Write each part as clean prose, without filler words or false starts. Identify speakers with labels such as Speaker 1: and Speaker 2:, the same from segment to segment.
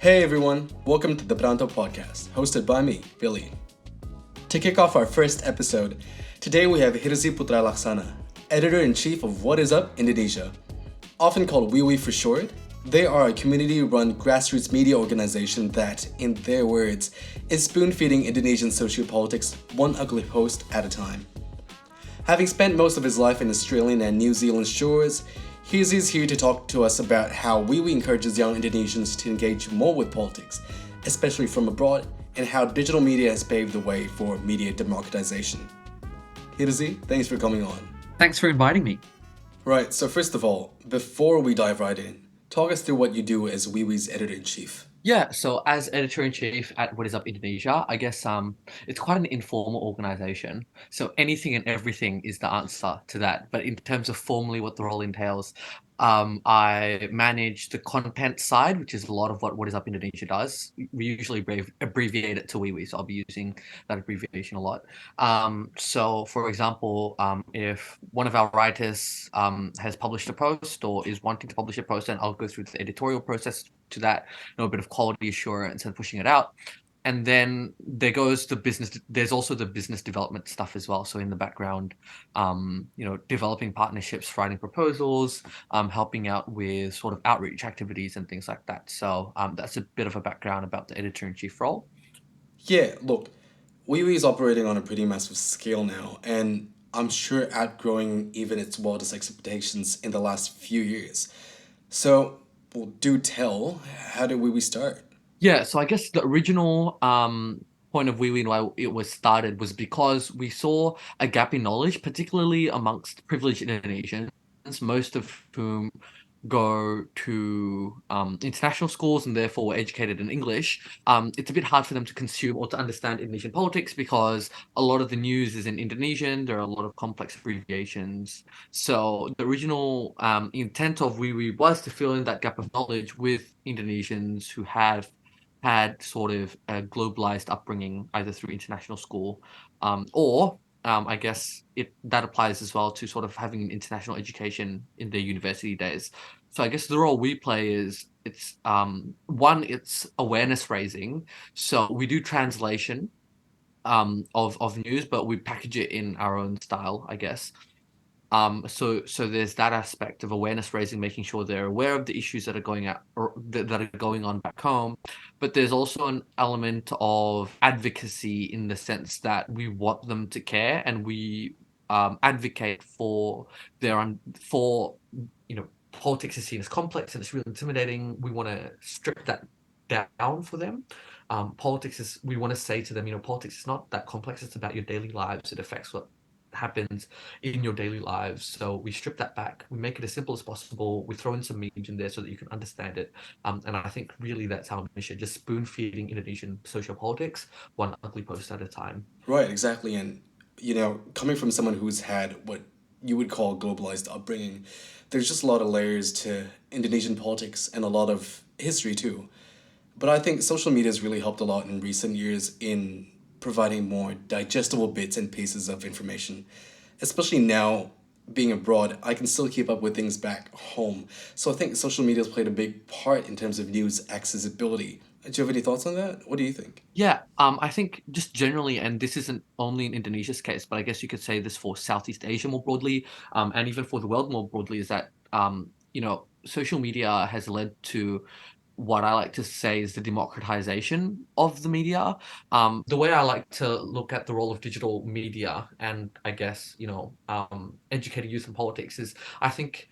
Speaker 1: Hey everyone, welcome to the Perantau podcast, hosted by me, Billy. To kick off our first episode, today we have Hirzi Putra Laksana, editor-in-chief of What is Up Indonesia. Often called WIUI for short, they are a community-run grassroots media organization that, in their words, is spoon-feeding Indonesian sociopolitics one ugly post at a time. Having spent most of his life in Australian and New Zealand shores, Hirzi's here to talk to us about how WIUI encourages young Indonesians to engage more with politics, especially from abroad, and how digital media has paved the way for media democratization. Hirzi, thanks for coming on.
Speaker 2: Thanks for inviting me.
Speaker 1: Right, so first of all, before we dive right in, talk us through what you do as WIUI's editor-in-chief.
Speaker 2: Yeah, so as editor-in-chief at What is Up Indonesia, I guess it's quite an informal organization. So anything and everything is the answer to that. But in terms of formally what the role entails, I manage the content side, which is a lot of what is Up Indonesia does. We usually abbreviate it to WIUI, so I'll be using that abbreviation a lot. So for example, if one of our writers has published a post or is wanting to publish a post, then I'll go through the editorial process to that, a bit of quality assurance and pushing it out. And then there's also the business development stuff as well. So in the background, developing partnerships, writing proposals, helping out with sort of outreach activities and things like that. So that's a bit of a background about the editor-in-chief role.
Speaker 1: Yeah, look, WIUI is operating on a pretty massive scale now, and I'm sure outgrowing even its wildest expectations in the last few years. So, well, do tell, how did WIUI start?
Speaker 2: Yeah, so I guess the original point of WIUI and why it was started was because we saw a gap in knowledge, particularly amongst privileged Indonesians, most of whom go to international schools and therefore were educated in English. It's a bit hard for them to consume or to understand Indonesian politics because a lot of the news is in Indonesian. There are a lot of complex abbreviations. So the original intent of WIUI was to fill in that gap of knowledge with Indonesians who have had sort of a globalized upbringing, either through international school, or I guess that applies as well to sort of having an international education in their university days. So I guess the role we play is it's awareness raising. So we do translation of news, but we package it in our own style, I guess. So there's that aspect of awareness raising, making sure they're aware of the issues that are going out or that are going on back home. But there's also an element of advocacy in the sense that we want them to care and we advocate for for politics is seen as complex and it's really intimidating. We want to strip that down for them. We want to say to them, politics is not that complex. It's about your daily lives. It affects what happens in your daily lives. So we strip that back. We make it as simple as possible. We throw in some memes in there so that you can understand it. And I think really that's our mission, just spoon feeding Indonesian social politics, one ugly post at a time.
Speaker 1: Right, exactly. And, coming from someone who's had what you would call globalized upbringing, there's just a lot of layers to Indonesian politics and a lot of history too. But I think social media has really helped a lot in recent years in providing more digestible bits and pieces of information. Especially now, being abroad, I can still keep up with things back home. So I think social media has played a big part in terms of news accessibility. Do you have any thoughts on that? What do you think?
Speaker 2: Yeah, I think just generally, and this isn't only in Indonesia's case, but I guess you could say this for Southeast Asia more broadly, and even for the world more broadly, is that social media has led to what I like to say is the democratization of the media. The way I like to look at the role of digital media and I guess, educating youth in politics is I think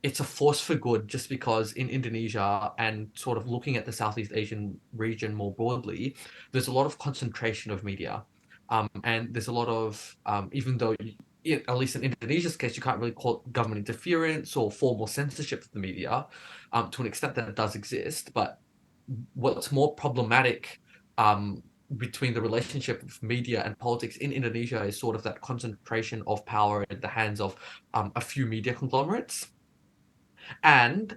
Speaker 2: it's a force for good just because in Indonesia and sort of looking at the Southeast Asian region more broadly, there's a lot of concentration of media. And there's a lot of, even though at least in Indonesia's case, you can't really call it government interference or formal censorship of the media, to an extent that it does exist. But what's more problematic between the relationship of media and politics in Indonesia is sort of that concentration of power in the hands of a few media conglomerates. And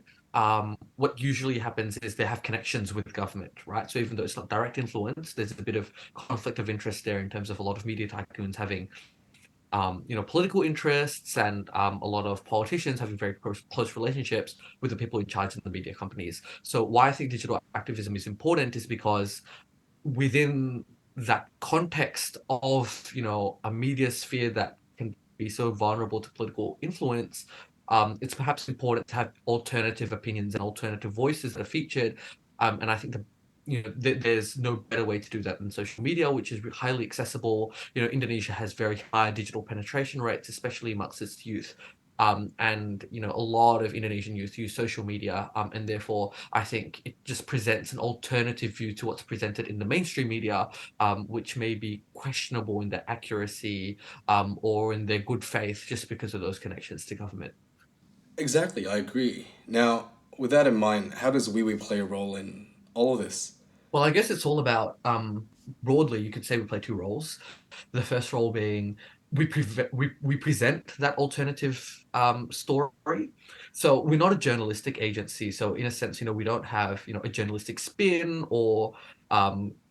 Speaker 2: what usually happens is they have connections with government, right? So even though it's not direct influence, there's a bit of conflict of interest there in terms of a lot of media tycoons having political interests, and a lot of politicians having very close relationships with the people in charge in the media companies. So why I think digital activism is important is because within that context of a media sphere that can be so vulnerable to political influence, it's perhaps important to have alternative opinions and alternative voices that are featured. And I think that there's no better way to do that than social media, which is highly accessible. Indonesia has very high digital penetration rates, especially amongst its youth. And a lot of Indonesian youth use social media, and therefore I think it just presents an alternative view to what's presented in the mainstream media, which may be questionable in their accuracy, or in their good faith, just because of those connections to government.
Speaker 1: Exactly, I agree. Now, with that in mind, how does WIUI play a role in all of this?
Speaker 2: Well, I guess it's all about, broadly, you could say we play two roles. The first role being we present that alternative story. So we're not a journalistic agency. So in a sense, we don't have a journalistic spin, or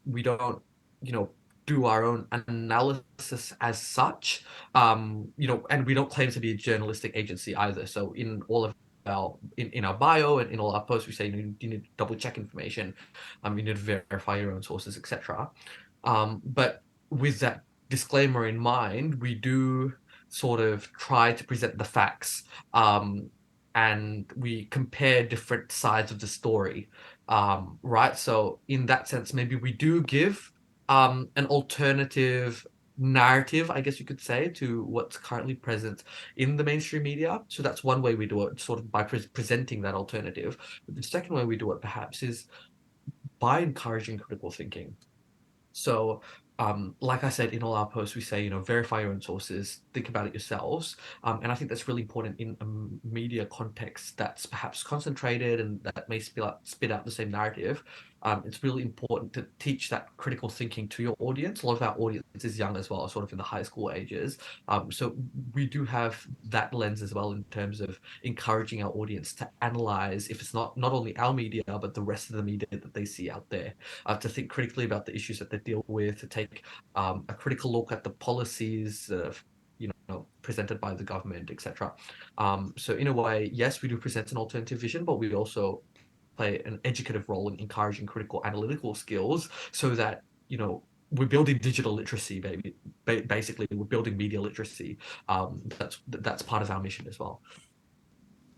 Speaker 2: we don't you know do our own analysis as such. And we don't claim to be a journalistic agency either. So in all of in our bio and in all our posts, we say you need to double check information, you need to verify your own sources, etc. But with that disclaimer in mind, we do sort of try to present the facts, and we compare different sides of the story, right? So in that sense, maybe we do give an alternative narrative, I guess you could say, to what's currently present in the mainstream media. So that's one way we do it, sort of by presenting that alternative. But the second way we do it, perhaps, is by encouraging critical thinking. So, like I said, in all our posts, we say, verify your own sources, think about it yourselves. And I think that's really important in a media context that's perhaps concentrated and that may spit out the same narrative. It's really important to teach that critical thinking to your audience. A lot of our audience is young as well, sort of in the high school ages. So we do have that lens as well in terms of encouraging our audience to analyze, if it's not only our media, but the rest of the media that they see out there, to think critically about the issues that they deal with, to take a critical look at the policies presented by the government, etc. So in a way, yes, we do present an alternative vision, but we also play an educative role in encouraging critical analytical skills, so that we're building digital literacy, baby. Basically, we're building media literacy. That's part of our mission as well.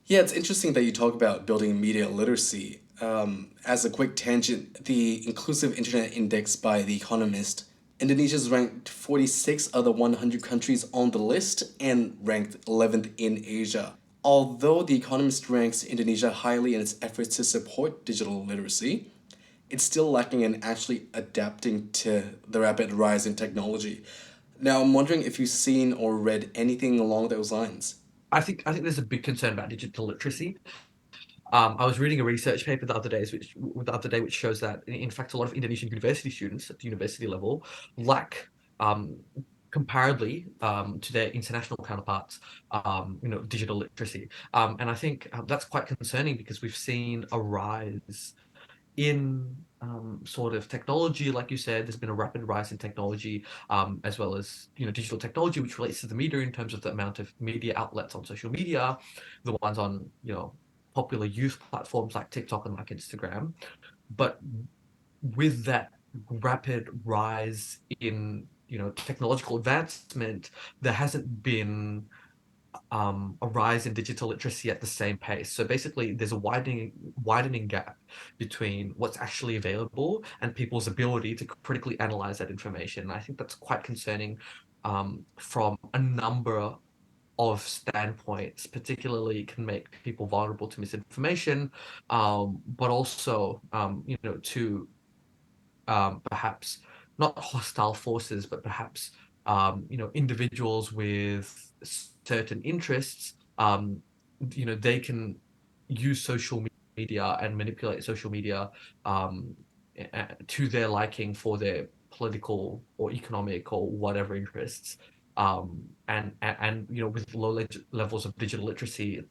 Speaker 1: Yeah, it's interesting that you talk about building media literacy. As a quick tangent, the Inclusive Internet Index by The Economist, Indonesia is ranked 46 of the 100 countries on the list and ranked 11th in Asia. Although The Economist ranks Indonesia highly in its efforts to support digital literacy, it's still lacking in actually adapting to the rapid rise in technology. Now, I'm wondering if you've seen or read anything along those lines.
Speaker 2: I think there's a big concern about digital literacy. I was reading a research paper the other day, which shows that in fact a lot of Indonesian university students at the university level lack, um, comparably, to their international counterparts, digital literacy. And I think that's quite concerning, because we've seen a rise in sort of technology. Like you said, there's been a rapid rise in technology, as well as digital technology, which relates to the media in terms of the amount of media outlets on social media, the ones on popular youth platforms like TikTok and like Instagram. But with that rapid rise in technological advancement, there hasn't been a rise in digital literacy at the same pace. So basically, there's a widening gap between what's actually available and people's ability to critically analyze that information. And I think that's quite concerning, from a number of standpoints. Particularly, can make people vulnerable to misinformation, but also, to perhaps not hostile forces, but perhaps individuals with certain interests. They can use social media and manipulate social media, um, to their liking for their political or economic or whatever interests. And with low levels of digital literacy,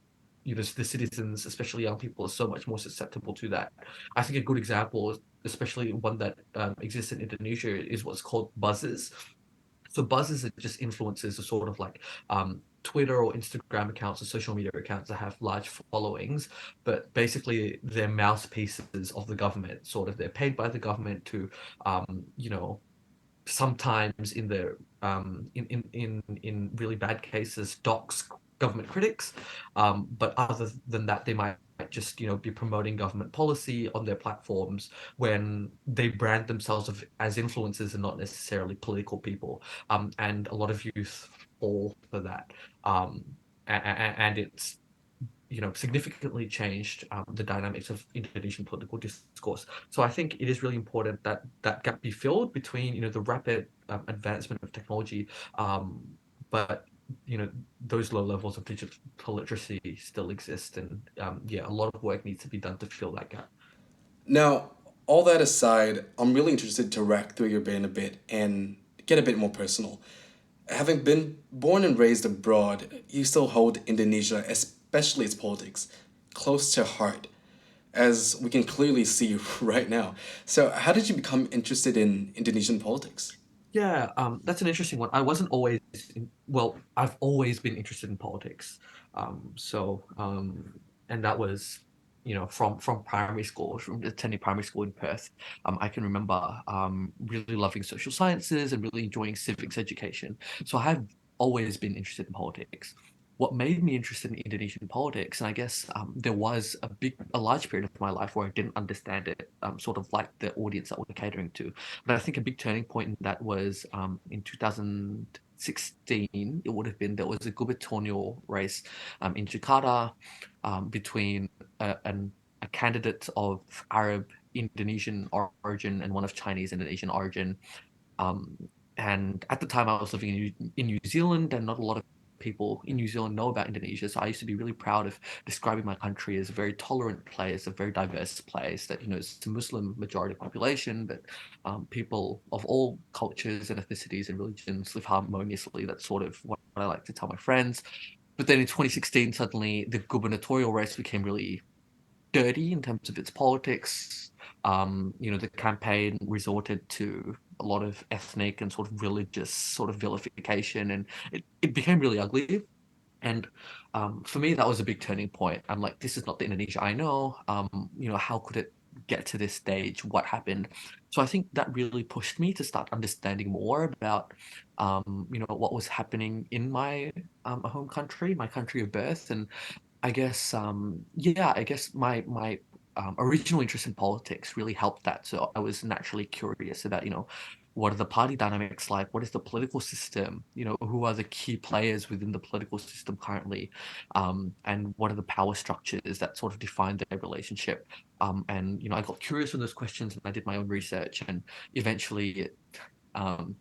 Speaker 2: the citizens, especially young people, are so much more susceptible to that. I think a good example, especially one that exists in Indonesia, is what's called buzzers. So buzzes are just influencers, are sort of like Twitter or Instagram accounts or social media accounts that have large followings, but basically they're mouthpieces of the government. Sort of, they're paid by the government to, you know, sometimes in the in really bad cases dox government critics, but other than that they might just, you know, be promoting government policy on their platforms when they brand themselves as influencers and not necessarily political people, and a lot of youth fall for that, and it's, you know, significantly changed the dynamics of Indonesian political discourse. So I think it is really important that that gap be filled between, you know, the rapid advancement of technology, um, but, you know, those low levels of digital literacy still exist, and yeah, a lot of work needs to be done to fill that gap.
Speaker 1: Now, all that aside, I'm really interested to rack through your brain a bit and get a bit more personal. Having been born and raised abroad, you still hold Indonesia, especially its politics, close to heart, as we can clearly see right now. So, how did you become interested in Indonesian politics?
Speaker 2: Yeah, that's an interesting one. I wasn't always well, I've always been interested in politics. And that was, you know, from primary school, from attending primary school in Perth. I can remember really loving social sciences and really enjoying civics education. So I have always been interested in politics. What made me interested in Indonesian politics, and I guess there was a large period of my life where I didn't understand it, sort of like the audience that we're catering to. But I think a big turning point in that was in 2016. It would have been, there was a gubernatorial race in Jakarta, between a candidate of Arab Indonesian origin and one of Chinese Indonesian origin. Um, and at the time, I was living in New Zealand, and not a lot of people in New Zealand know about Indonesia. So I used to be really proud of describing my country as a very tolerant place, a very diverse place. That, you know, it's a Muslim majority population, but people of all cultures and ethnicities and religions live harmoniously. That's sort of what I like to tell my friends. But then in 2016, suddenly the gubernatorial race became really dirty in terms of its politics. You know, the campaign resorted to a lot of ethnic and sort of religious sort of vilification, and it became really ugly. And for me, that was a big turning point. I'm like, this is not the Indonesia I know. You know, how could it get to this stage? What happened? So I think that really pushed me to start understanding more about, you know, what was happening in my home country, my country of birth, and I guess, yeah, I guess my original interest in politics really helped that. So I was naturally curious about, you know, what are the party dynamics like? What is the political system? You know, who are the key players within the political system currently? And what are the power structures that sort of define their relationship? And, you know, I got curious with those questions and I did my own research, and eventually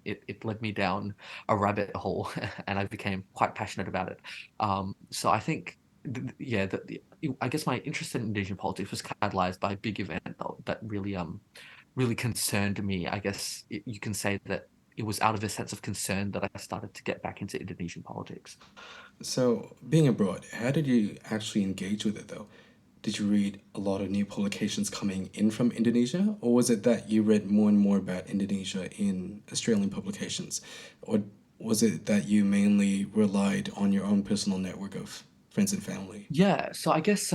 Speaker 2: it led me down a rabbit hole and I became quite passionate about it. So I think, yeah, I guess my interest in Indonesian politics was catalyzed by a big event that really really concerned me. I guess you can say that it was out of a sense of concern that I started to get back into Indonesian politics.
Speaker 1: So, being abroad, how did you actually engage with it though? Did you read a lot of new publications coming in from Indonesia, or was it that you read more and more about Indonesia in Australian publications? Or was it that you mainly relied on your own personal network of friends and family?
Speaker 2: Yeah, so I guess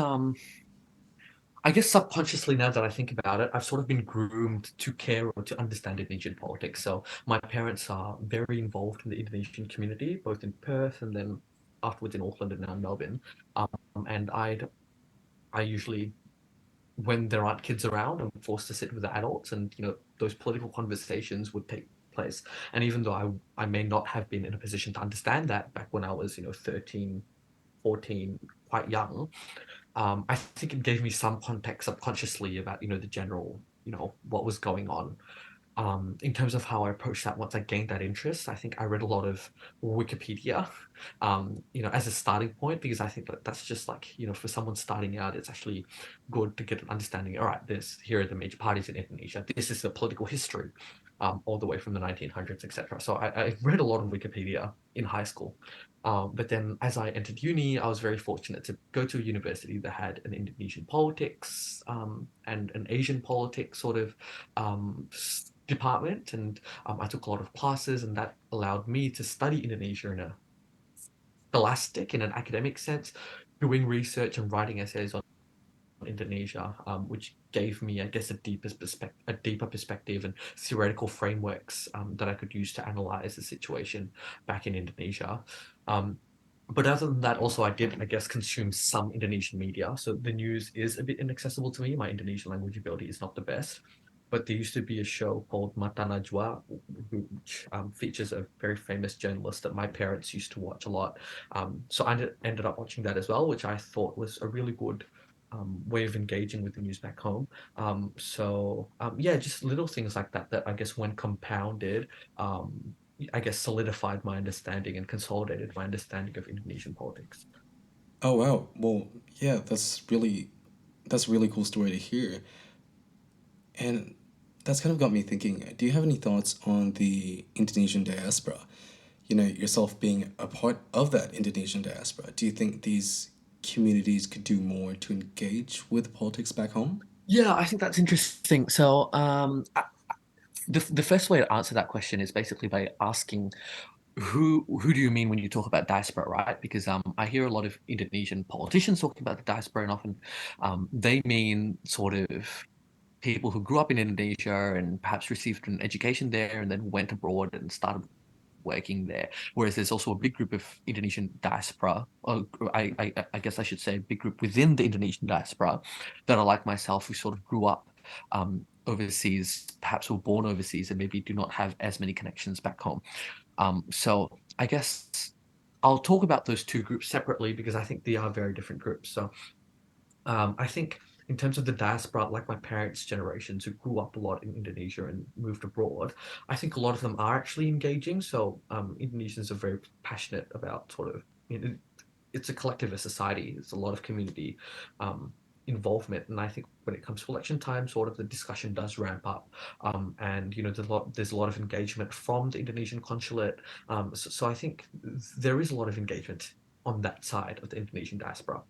Speaker 2: subconsciously, now that I think about it, I've sort of been groomed to care or to understand Indonesian politics. So my parents are very involved in the Indonesian community, both in Perth and then afterwards in Auckland and now in Melbourne. Um, and I usually, when there aren't kids around, I'm forced to sit with the adults, and, you know, those political conversations would take place. And even though I may not have been in a position to understand that back when I was, you know, 13, 14, quite young, I think it gave me some context subconsciously about, you know, the general, you know, what was going on. In terms of how I approached that, once I gained that interest, I think I read a lot of Wikipedia, you know, as a starting point, because I think that that's just like, you know, for someone starting out, it's actually good to get an understanding. All right, here are the major parties in Indonesia. This is the political history, all the way from the 1900s, etc. So I read a lot of Wikipedia in high school. But then as I entered uni, I was very fortunate to go to a university that had an Indonesian politics, and an Asian politics sort of department, and I took a lot of classes, and that allowed me to study Indonesia in a scholastic, in an academic sense, doing research and writing essays on Indonesia, which gave me, I guess, a deeper perspective and theoretical frameworks that I could use to analyze the situation back in Indonesia. Um, but other than that, also I did, I guess, consume some Indonesian media. So the news is a bit inaccessible to me. My Indonesian language ability is not the best. But there used to be a show called Mata Najwa, which features a very famous journalist that my parents used to watch a lot. So I ended up watching that as well, which I thought was a really good way of engaging with the news back home. Yeah, just little things like that that I guess when compounded, I guess solidified my understanding and consolidated my understanding of Indonesian politics.
Speaker 1: Oh wow. Well, yeah, that's a really cool story to hear. And that's kind of got me thinking, do you have any thoughts on the Indonesian diaspora? You know, yourself being a part of that Indonesian diaspora. Do you think these communities could do more to engage with politics back home?
Speaker 2: Yeah, I think that's interesting. So, the first way to answer that question is basically by asking who do you mean when you talk about diaspora, right? Because I hear a lot of Indonesian politicians talking about the diaspora, and often they mean sort of people who grew up in Indonesia and perhaps received an education there and then went abroad and started working there. Whereas there's also a big group of Indonesian diaspora, or I guess I should say a big group within the Indonesian diaspora that are like myself, who sort of grew up overseas, perhaps were born overseas, and maybe do not have as many connections back home. So I guess I'll talk about those two groups separately because I think they are very different groups. So I think in terms of the diaspora, like my parents' generations who grew up a lot in Indonesia and moved abroad, I think a lot of them are actually engaging. So Indonesians are very passionate about sort of, it's a collectivist society. It's a lot of community um, involvement, and I think when it comes to election time, sort of the discussion does ramp up, and there's a lot of engagement from the Indonesian consulate. So I think there is a lot of engagement on that side of the Indonesian diaspora.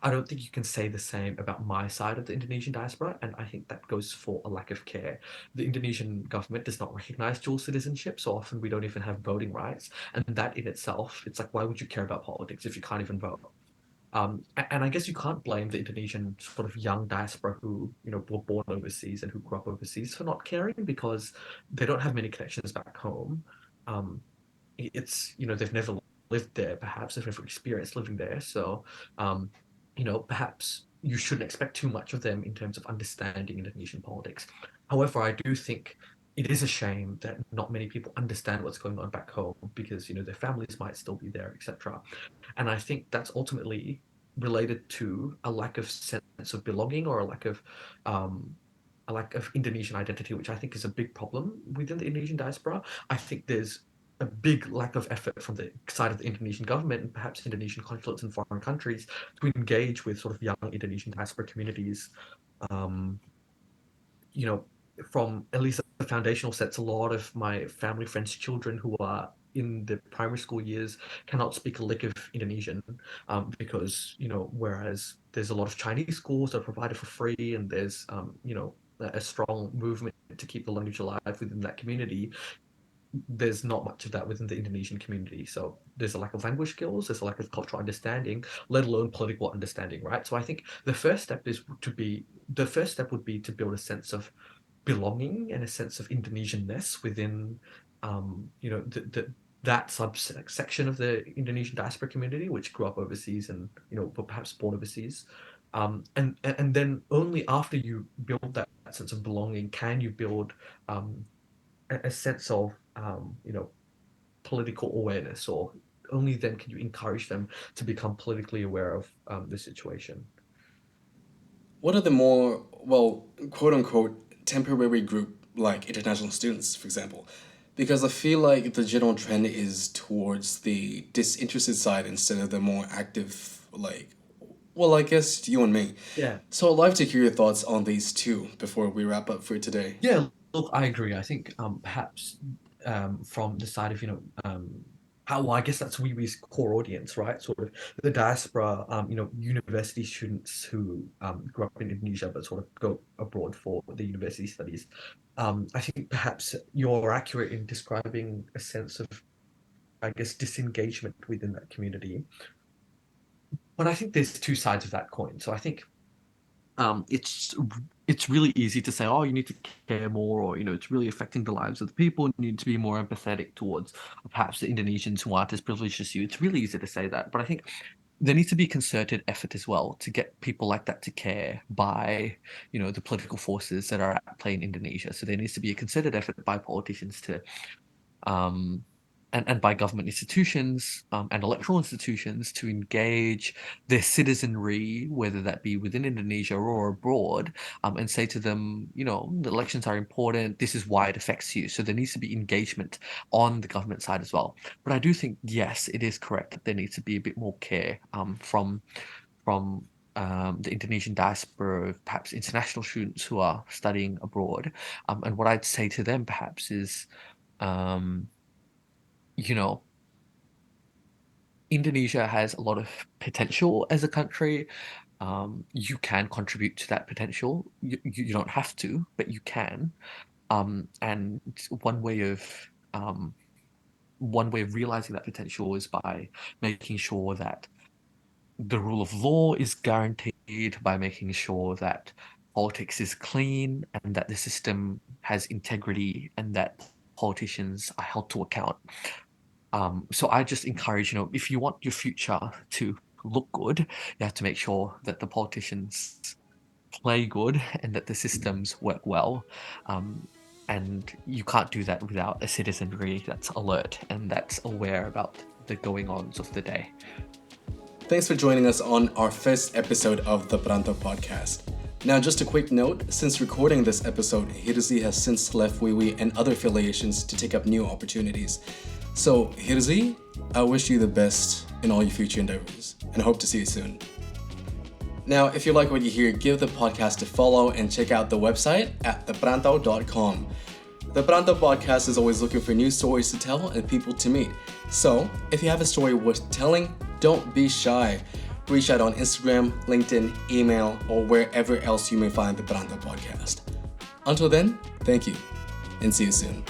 Speaker 2: I don't think you can say the same about my side of the Indonesian diaspora, and I think that goes for a lack of care. The Indonesian government does not recognize dual citizenship, so often we don't even have voting rights, and that in itself, it's like, why would you care about politics if you can't even vote? And I guess you can't blame the Indonesian sort of young diaspora who, were born overseas and who grew up overseas for not caring because they don't have many connections back home. Um, they've never lived there, perhaps they've never experienced living there. So, um, perhaps you shouldn't expect too much of them in terms of understanding Indonesian politics. However, I do think it is a shame that not many people understand what's going on back home because, their families might still be there, etc. And I think that's ultimately related to a lack of sense of belonging or um, a lack of Indonesian identity, which I think is a big problem within the Indonesian diaspora. I think there's a big lack of effort from the side of the Indonesian government and perhaps Indonesian consulates in foreign countries to engage with sort of young Indonesian diaspora communities. Um, you know, from at least a foundational sense, a lot of my family friends' children who are in the primary school years cannot speak a lick of Indonesian because, whereas there's a lot of Chinese schools that are provided for free and there's, a strong movement to keep the language alive within that community, there's not much of that within the Indonesian community. So there's a lack of language skills, there's a lack of cultural understanding, let alone political understanding, right? So I think the first step would be to build a sense of belonging and a sense of Indonesianness within, that subsection of the Indonesian diaspora community, which grew up overseas and were perhaps born overseas. And then only after you build that sense of belonging can you build a sense of political awareness, or only then can you encourage them to become politically aware of the situation.
Speaker 1: What are the more, well, quote unquote, temporary group like international students, for example? Because I feel like the general trend is towards the disinterested side instead of the more active, like, well, I guess you and me.
Speaker 2: Yeah,
Speaker 1: So I'd like to hear your thoughts on these two before we wrap up for today.
Speaker 2: yeah. Look, I agree. I think perhaps from the side of
Speaker 3: well, I guess that's WIUI's core audience, right? Sort of the diaspora, university students who grew up in Indonesia but sort of go abroad for the university studies. I think perhaps you're accurate in describing a sense of, I guess, disengagement within that community. But I think there's two sides of that coin. So I think
Speaker 2: it's really easy to say, oh, you need to care more, or it's really affecting the lives of the people. You need to be more empathetic towards perhaps the Indonesians who aren't as privileged as you. It's really easy to say that, but I think there needs to be concerted effort as well to get people like that to care by, the political forces that are at play in Indonesia. So there needs to be a concerted effort by politicians to um, and by government institutions and electoral institutions to engage their citizenry, whether that be within Indonesia or abroad, and say to them, the elections are important. This is why it affects you. So there needs to be engagement on the government side as well. But I do think, yes, it is correct that there needs to be a bit more care from the Indonesian diaspora, perhaps international students who are studying abroad. And what I'd say to them perhaps is, um, you know, Indonesia has a lot of potential as a country. You can contribute to that potential. You don't have to, but you can. And um, one way of realizing that potential is by making sure that the rule of law is guaranteed, by making sure that politics is clean and that the system has integrity and that politicians are held to account. So I just encourage, if you want your future to look good, you have to make sure that the politicians play good and that the systems work well. And you can't do that without a citizenry that's alert and that's aware about the going-ons of the day.
Speaker 1: Thanks for joining us on our first episode of the Perantau podcast. Now, just a quick note, since recording this episode, Hirzi has since left WIUI and other affiliations to take up new opportunities. So, Hirzi, I wish you the best in all your future endeavors and hope to see you soon. Now, if you like what you hear, give the podcast a follow and check out the website at theperantau.com. The Perantau podcast is always looking for new stories to tell and people to meet. So, if you have a story worth telling, don't be shy. Reach out on Instagram, LinkedIn, email, or wherever else you may find the Perantau podcast. Until then, thank you and see you soon.